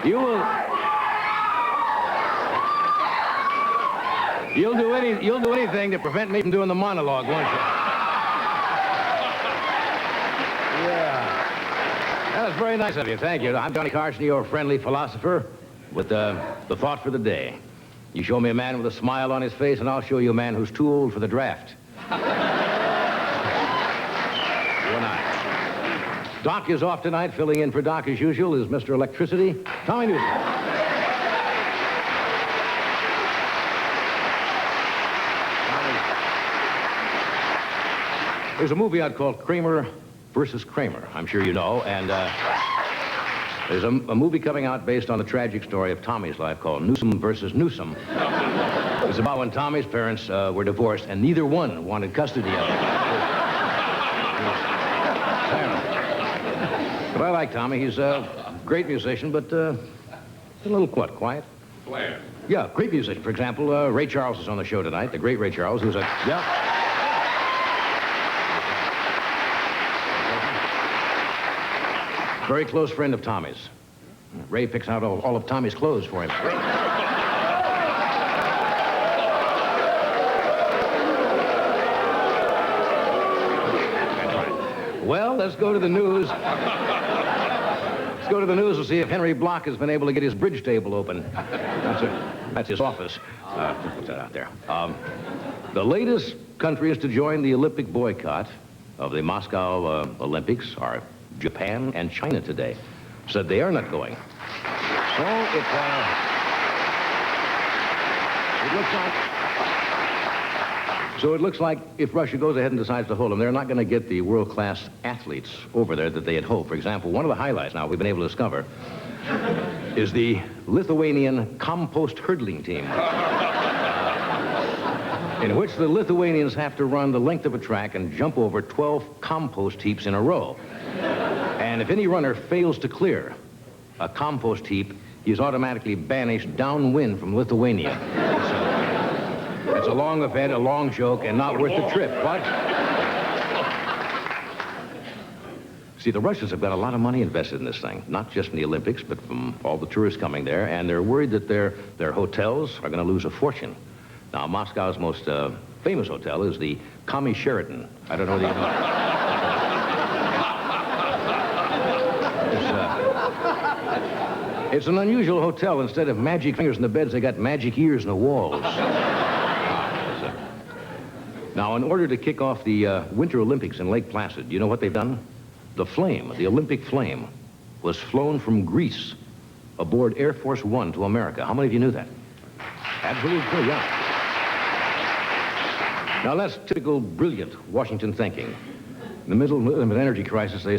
You will. You'll do anything to prevent me from doing the monologue, won't you? Yeah. That was very nice of you. Thank you. I'm Johnny Carson, your friendly philosopher with the thought for the day. You show me a man with a smile on his face, and I'll show you a man who's too old for the draft. You and I. Doc is off tonight. Filling in for Doc, as usual, is Mr. Electricity, Tommy Newsom. There's a movie out called Kramer versus Kramer, I'm sure you know, and there's a movie coming out based on the tragic story of Tommy's life called Newsom versus Newsom. It's about when Tommy's parents were divorced, and neither one wanted custody of him. But I like Tommy. He's a great musician, but a little quiet. Bland. Yeah, great musician. For example, Ray Charles is on the show tonight, the great Ray Charles, who's a... Yeah. Very close friend of Tommy's. Ray picks out all of Tommy's clothes for him. Well, let's go to the news. Let's go to the news and see if Henry Block has been able to get his bridge table open. That's his office. Put that out there. The latest countries to join the Olympic boycott of the Moscow Olympics are Japan and China today. Said they are not going. So it looks like if Russia goes ahead and decides to hold them, they're not going to get the world-class athletes over there that they had hoped. For example, one of the highlights now we've been able to discover is the Lithuanian compost hurdling team, in which the Lithuanians have to run the length of a track and jump over 12 compost heaps in a row. And if any runner fails to clear a compost heap, he's automatically banished downwind from Lithuania. It's a long event, a long joke, and not worth the trip. What? See, the Russians have got a lot of money invested in this thing, not just in the Olympics, but from all the tourists coming there, and they're worried that their hotels are going to lose a fortune. Now, Moscow's most famous hotel is the Commie Sheraton. I don't know whether you know. It's an unusual hotel. Instead of magic fingers in the beds, they got magic ears in the walls. Now, in order to kick off the Winter Olympics in Lake Placid, you know what they've done? The flame, the Olympic flame, was flown from Greece aboard Air Force One to America. How many of you knew that? Absolutely true, yeah. Now, that's typical brilliant Washington thinking. In the middle of an energy crisis, they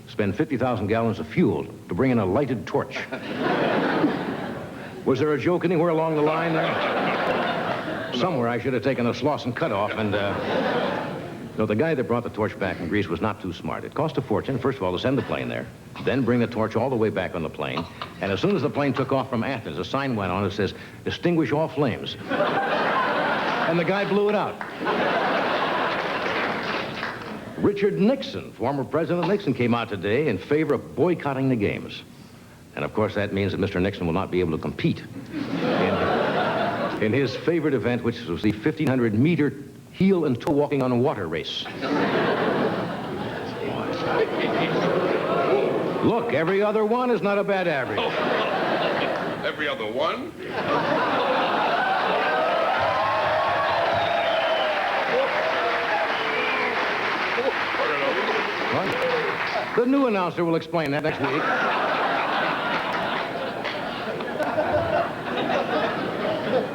spend 50,000 gallons of fuel to bring in a lighted torch. Was there a joke anywhere along the line there? Somewhere I should have taken a Slauson cutoff, and no, the guy that brought the torch back from Greece was not too smart. It cost a fortune, first of all, to send the plane there, then bring the torch all the way back on the plane, and as soon as the plane took off from Athens, a sign went on that says, "Extinguish all flames." And the guy blew it out. Richard Nixon, former President Nixon, came out today in favor of boycotting the games. And of course that means that Mr. Nixon will not be able to compete in his favorite event, which was the 1,500-meter heel and toe walking on water race. Look, every other one is not a bad average. Every other one? The new announcer will explain that next week.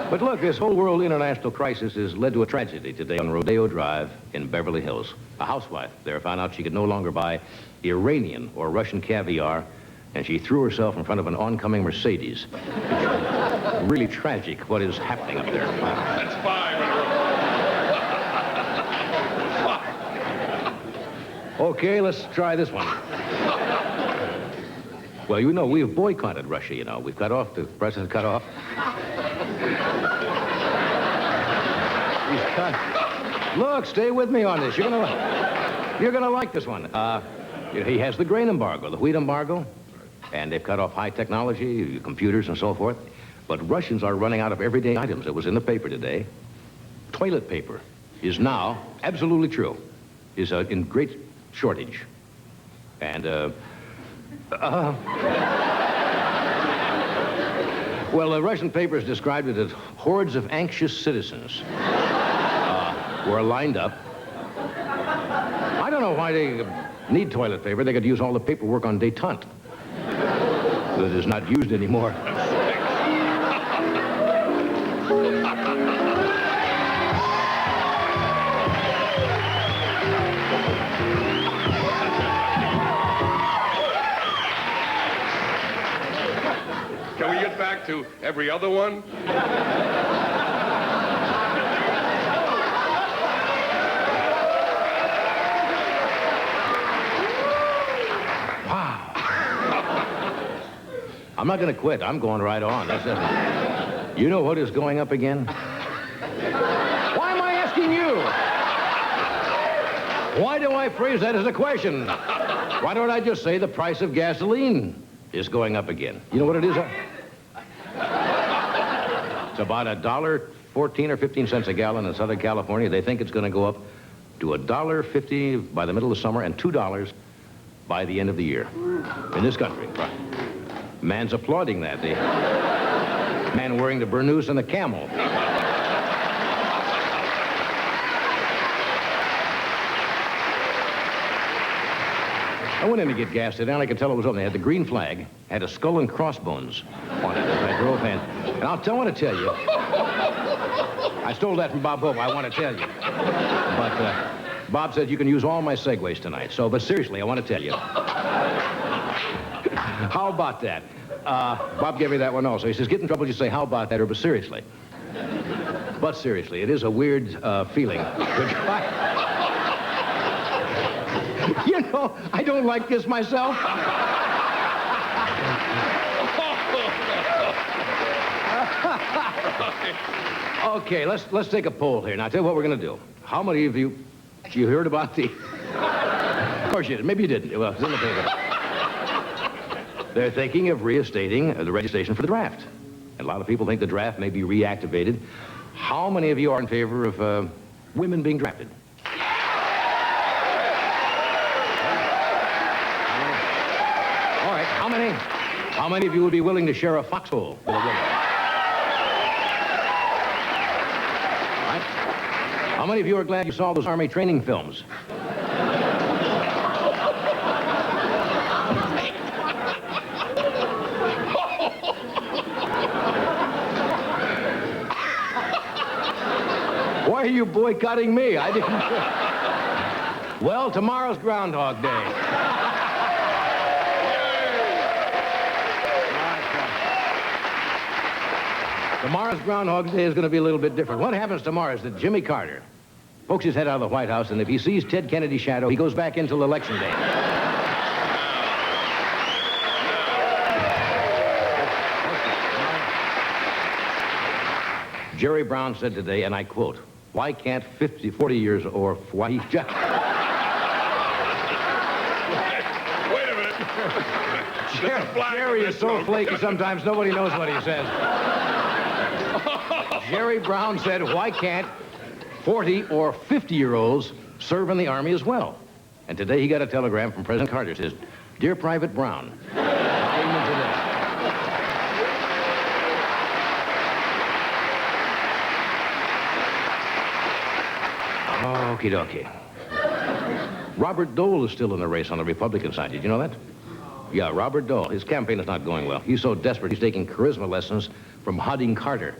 But look, this whole world international crisis has led to a tragedy today on Rodeo Drive in Beverly Hills. A housewife there found out she could no longer buy Iranian or Russian caviar, and she threw herself in front of an oncoming Mercedes. It's really tragic what is happening up there. That's 5 in a row. Okay, let's try this one. Well, you know, we've boycotted Russia, you know. We've cut off, the president cut off. He's cut. Look, stay with me on this. You're gonna like this one. He has the grain embargo, the wheat embargo. And they've cut off high technology, computers and so forth. But Russians are running out of everyday items. It was in the paper today. Toilet paper is now, absolutely true, is in great shortage. And, well, the Russian papers described it as hordes of anxious citizens were lined up. I don't know why they need toilet paper. They could use all the paperwork on détente that is not used anymore. Can we get back to every other one? I'm not going to quit. I'm going right on. That's it. You know what is going up again? Why am I asking you? Why do I phrase that as a question? Why don't I just say the price of gasoline is going up again? You know what it is? It's about $1.14 or 15 cents a gallon in Southern California. They think it's going to go up to $1.50 by the middle of summer and $2 by the end of the year in this country. Man's applauding that. The man wearing the burnous and the camel. I went in to get gas today, and I could tell it was open. They had the green flag, had a skull and crossbones on it as I drove in. And I want to tell you, I stole that from Bob Hope, I want to tell you. But Bob said you can use all my segues tonight. So, but seriously, I want to tell you. How about that? Bob gave me that one also. He says, get in trouble, you say, how about that, or but seriously. But seriously, it is a weird feeling. You know, I don't like this myself. Okay, let's take a poll here. Now, I'll tell you what we're going to do. How many of you heard about the... Of course you did. Maybe you didn't. Well, it's in the paper. They're thinking of reinstating the registration for the draft. And a lot of people think the draft may be reactivated. How many of you are in favor of women being drafted? All right, how many of you would be willing to share a foxhole with a woman? Right? How many of you are glad you saw those Army training films? Why are you boycotting me? I didn't... Well, tomorrow's Groundhog Day. Tomorrow's Groundhog Day is going to be a little bit different. What happens tomorrow is that Jimmy Carter pokes his head out of the White House, and if he sees Ted Kennedy's shadow, he goes back until Election Day. Jerry Brown said today, and I quote, why can't 40 years or why he just... Wait a minute. Jerry is so flaky sometimes nobody knows what he says. Jerry Brown said, why can't 40 or 50-year-olds serve in the Army as well? And today he got a telegram from President Carter. It says, Dear Private Brown, okie dokie. Robert Dole is still in the race on the Republican side. Did you know that? Yeah, Robert Dole. His campaign is not going well. He's so desperate, he's taking charisma lessons from Harding Carter.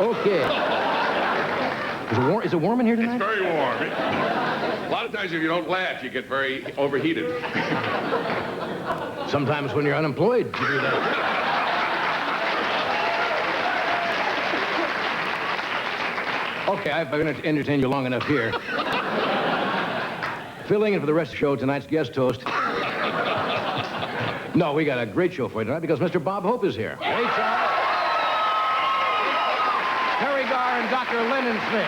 Okay. Is it warm in here tonight? It's very warm. A lot of times if you don't laugh, you get very overheated. Sometimes when you're unemployed, you do that. Okay, I've entertained you long enough here. Filling in for the rest of the show, tonight's guest host. No, we got a great show for you tonight because Mr. Bob Hope is here. Hey, Charles. Terry Garr and Dr. Lennon Smith.